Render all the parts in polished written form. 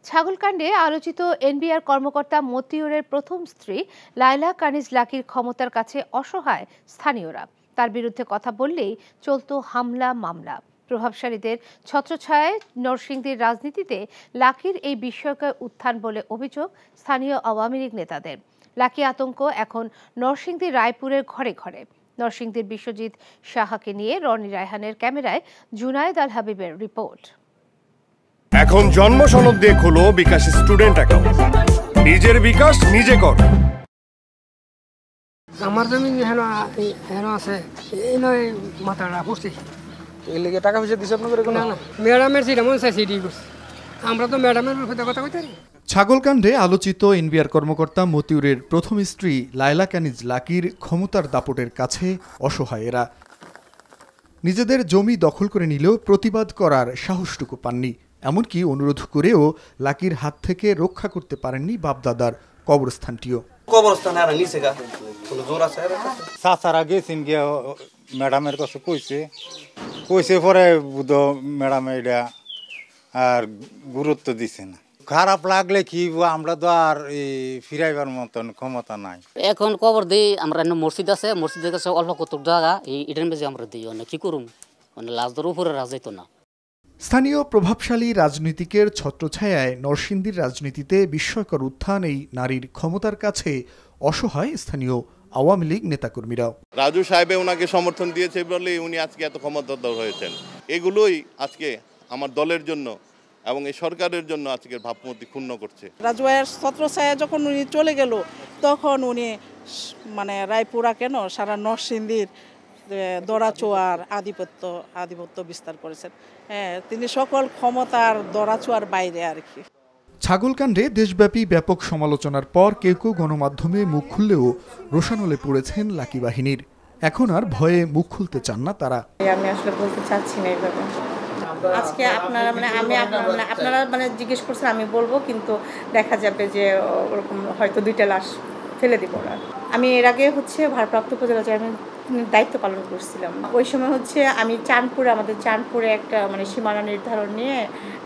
ছাগলকাণ্ডে আলোচিত এনবিআর কর্মকর্তা মতিউরের প্রথম স্ত্রী লায়লা কানিজ লাকির ক্ষমতার কাছে অসহায় স্থানীয়রা। তার বিরুদ্ধে কথা বললেই চলতো হামলা মামলা। প্রভাবশালীদের ছত্রছায়ায় নরসিংদীর রাজনীতিতে লাকির এই বিস্ময়কর উত্থান বলে অভিযোগ স্থানীয় আওয়ামী লীগ নেতাদের। লাকি আতঙ্ক এখন নরসিংদী রায়পুরের ঘরে ঘরে। নরসিংদীর বিশ্বজিৎ সাহাকে নিয়ে রনি রায়হানের ক্যামেরায় জুনায়েদ আল হাবিবের রিপোর্ট। এখন জন্ম সনদ দিয়ে খোলো বিকাশ স্টুডেন্ট অ্যাকাউন্ট। নিজের বিকাশ নিজে কর। আমার জমি হেন আছে এই নয় মাথাটা পড়ছে এই লেগে টাকা পয়সা দিছে আপনাদের কোনো? না ম্যাডামের যেটা মন চাই সেটাই করছে। আমরা তো ম্যাডামের কথা কইতে পারি। ছাগলকাণ্ডে আলোচিত এনবিআর কর্মকর্তা মতিউরের প্রথম স্ত্রী লায়লা কানিজ লাকির ক্ষমতার দাপটের কাছে অসহায় এরা। নিজেদের জমি দখল করে নিলেও প্রতিবাদ করার সাহসটুকু পাননি। এমনকি অনুরোধ করেও লাকির হাত থেকে রক্ষা করতে পারেননি বাপদাদার কবরস্থানটিও। চাচারা গেছেন গিয়ে ম্যাডামের কাছে কইছে পরে বুধ ম্যাডাম এটা আর গুরুত্ব দিছে না। খারাপ লাগলে কি আমরা তো আর ফিরাইবার মতন ক্ষমতা নাই। এখন কবর দিই আমরা, মসজিদ আছে, মসজিদের কাছে অল্প কত জায়গা এটার মাঝে আমরা দিই না, কি করুম, মানে লাশদের উপরে রাজ যাইতো না। স্থানীয় প্রভাবশালী রাজনীতিকের ছত্রছায়ায় নরসিংদীর রাজনীতিতে বিস্ময়কর উত্থান এই নারীর ক্ষমতার কাছে অসহায় স্থানীয় আওয়ামী লীগ নেতাকর্মীরাও। রাজু সাহেবে ওনাকে সমর্থন দিয়েছে বলে উনি আজকে এত ক্ষমতাধর হয়েছেন। এগুলোই আজকে আমার দলের জন্য এবং এই সরকারের জন্য আজকের ভাবমূর্তি ক্ষুণ্ণ করছে। রাজু ভাইয়ের ছত্রছায়া যখন উনি চলে গেল তখন উনি মানে রায়পুরা কেন সারা নরসিংদীর দরাচোয়ার আধিপত্য বিস্তার করেছেন। হ্যাঁ, তিনি সকল ক্ষমতার দরাচোয়ার বাইরে আর কি। ছাগলকাণ্ডে দেশব্যাপী ব্যাপক সমালোচনার পর কেউ কেউ গণমাধ্যমে মুখ খুললেও রোষানলে পড়েছেন লাকি বাহিনীর। এখন আর ভয়ে মুখ খুলতে চান না তারা। আমি আসলে বলতে চাচ্ছি না এইভাবে। আজকে আপনারা জিজ্ঞেস করছেন, আমি বলবো, কিন্তু দেখা যাবে যে ওরকম হয়তো 2টা লাশ ফেলে দিব না। আমি এর আগে ভারপ্রাপ্ত উপজেলা চেয়ারম্যান দায়িত্ব পালন করছিলাম। ওই সময় আমি আমাদের চাঁদপুরে একটা সীমানা নির্ধারণ নিয়ে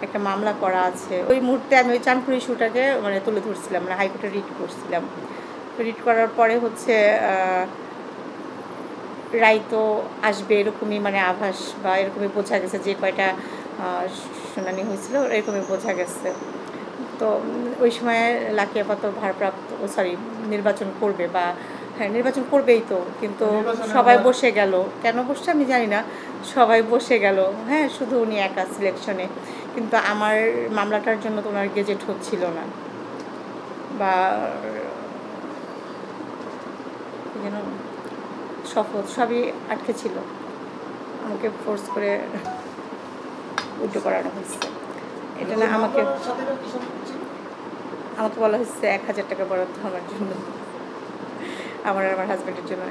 একটা মামলা করা আছে। ওই মুহূর্তে আমি ওই চাঁদপুর ইস্যুটাকে তুলে ধরছিলাম, হাইকোর্টে রিট করছিলাম। রিট করার পরে রায় তো আসবে এরকমই আভাস বা এরকমই বোঝা গেছে, যে কয়টা শুনানি হয়েছিল এরকমই বোঝা গেছে। তো ওই সময় লাকি আপাতত নির্বাচন করবে, বা হ্যাঁ নির্বাচন করবেই তো, কিন্তু সবাই বসে গেল। কেন বসছে আমি জানি না, সবাই বসে গেল। হ্যাঁ, শুধু উনি একা সিলেকশনে, কিন্তু আমার মামলাটার জন্য তো ওনার গেজেট হচ্ছিল না, বা শপথ সবই আটকে ছিল। আমাকে ফোর্স করে উল্টো করানো হয়েছে। এটা না, আমাকে বলা হয়েছে 1000 টাকা বরাদ্দ আমার জন্য, আমার হাজব্যান্ডের জন্য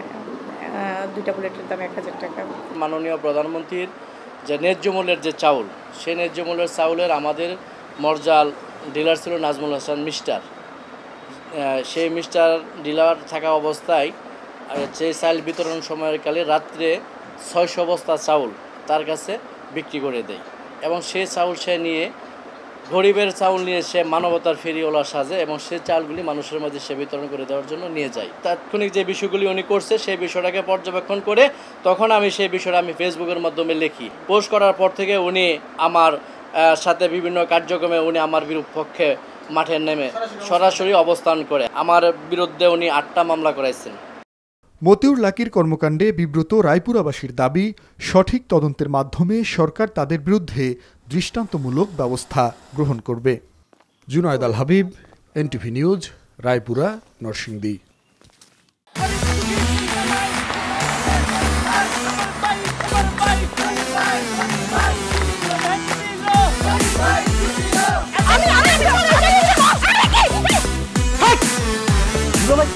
2টা বুলেটের দাম 1000 টাকা। মাননীয় প্রধানমন্ত্রীর যে ন্যায্য মূল্যের যে চাউল, সেই ন্যায্য মূল্যের চাউলের আমাদের মরজাল ডিলার ছিল নাজমুল হাসান মিস্টার। সেই মিস্টার ডিলার থাকা অবস্থায় সেই চাল বিতরণ সময়ের কালে রাত্রে 600 বস্তা চাউল তার কাছে বিক্রি করে দেয়, এবং সেই চাউল সে নিয়ে গরিবের চাউল নিয়ে সে মানবতার ফেরিওয়ালা সাজে, এবং সেই চাউলগুলি মানুষের মধ্যে সে বিতরণ করে দেওয়ার জন্য নিয়ে যায়। তাৎক্ষণিক যে বিষয়গুলি উনি করছে সেই বিষয়টাকে পর্যবেক্ষণ করে তখন আমি সেই বিষয়টা ফেসবুকের মাধ্যমে লিখি। পোস্ট করার পর থেকে উনি আমার সাথে বিভিন্ন কার্যক্রমে উনি আমার বিপক্ষে মাঠে নেমে সরাসরি অবস্থান করে আমার বিরুদ্ধে উনি 8টা মামলা করাইছেন। মতিউর লাকির কর্মকাণ্ডে বিব্রত রায়পুরাবাসীর দাবি, সঠিক তদন্তের মাধ্যমে সরকার তাদের বিরুদ্ধে দৃষ্টান্তমূলক ব্যবস্থা গ্রহণ করবে। জুনায়েদ আল হাবিব, এনটিভি নিউজ, রায়পুরা, নরসিংদী।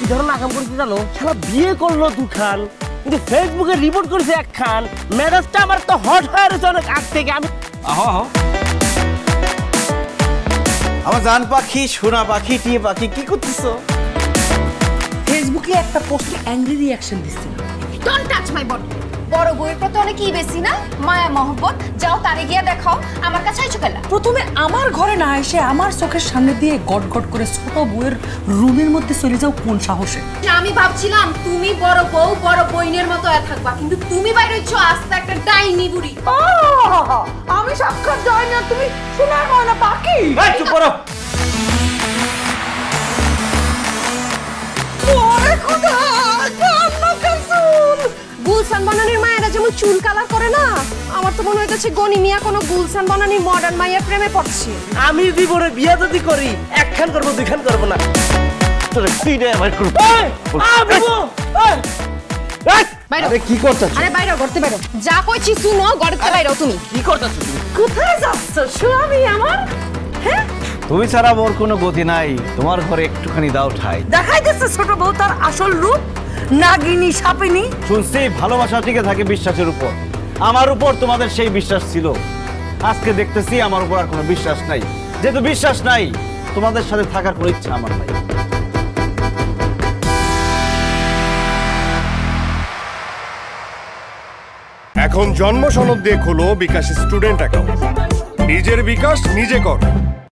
কি ধরনের আকাম করেছে জানো? সারা বিয়ে করলো 2খান, কিন্তু ফেসবুকে রিপোর্ট করেছে 1খান। ম্যারেজটা আমার তো হট হয়ে রয়েছে অনেক আগ থেকে। আমি আমার জান পাখি, সোনা পাখি, টিয়ে পাখি, কি করতেছো? ফেসবুকে একটা পোস্টে অ্যাংরি রিঅ্যাকশন দিচ্ছিল। Don't touch my body. বড় বউয়ের প্রতি অনেকই বেশি না মায়া মহব্বত। যাও তারে গিয়া দেখাও, আমার কাছে আইছো কেলা? প্রথমে আমার ঘরে না এসে আমার চোখের সামনে দিয়ে গট গট করে ছোট বউয়ের রুমের মধ্যে চলে যাও কোন সাহসে? আমি ভাবছিলাম তুমি বড় বউ বড় বইনের মতো থাকবা, কিন্তু তুমি বাইরে হচ্ছ আস্তে একটা ডাইনি বুড়ি। আমি সাক্ষাৎ ডাইনি আর তুমি সোনার ময়না পাখি। চুপ করো। গুলশান বনানীর মায়েরা যেমন চুল কালার করে না, আমার তো মনে হইতেছে গনি মিয়া কোনো গুলশান বনানীর মডার্ন মায়ের প্রেমে পড়ছে। আমি জীবনে বিয়া যদি করি একখান করবো দুইখান করবো না। তোর তিনটা আমার করব। আরে কি করতেছ? আরে বাইরে করতে বাইরে যা কইছি শুনো, গড়তে বাইরেও তুমি কি করতেছ? তুমি কোথায় যাচ্ছ স্বামী আমার? হ্যাঁ তুমি ছাড়া মোর কোনো গতি নাই, তোমার ঘরে একটুখানি দাও ঠাই। দেখাই দিচ্ছে ছোট বউ তার আসল রূপ, নাগিনী সাপিনী। শুনছি ভালোবাসা টিকে থাকে বিশ্বাসের উপর, আমার উপর তোমাদের সেই বিশ্বাস ছিল। আজকে দেখতেছি আমার উপর আর কোনো বিশ্বাস নাই। যেহেতু বিশ্বাস নাই, তোমাদের সাথে থাকার কোনো ইচ্ছা আমার নাই। এখন জন্ম সনদ দিয়ে খোলো বিকাশ স্টুডেন্ট অ্যাকাউন্ট। নিজের বিকাশ নিজে কর।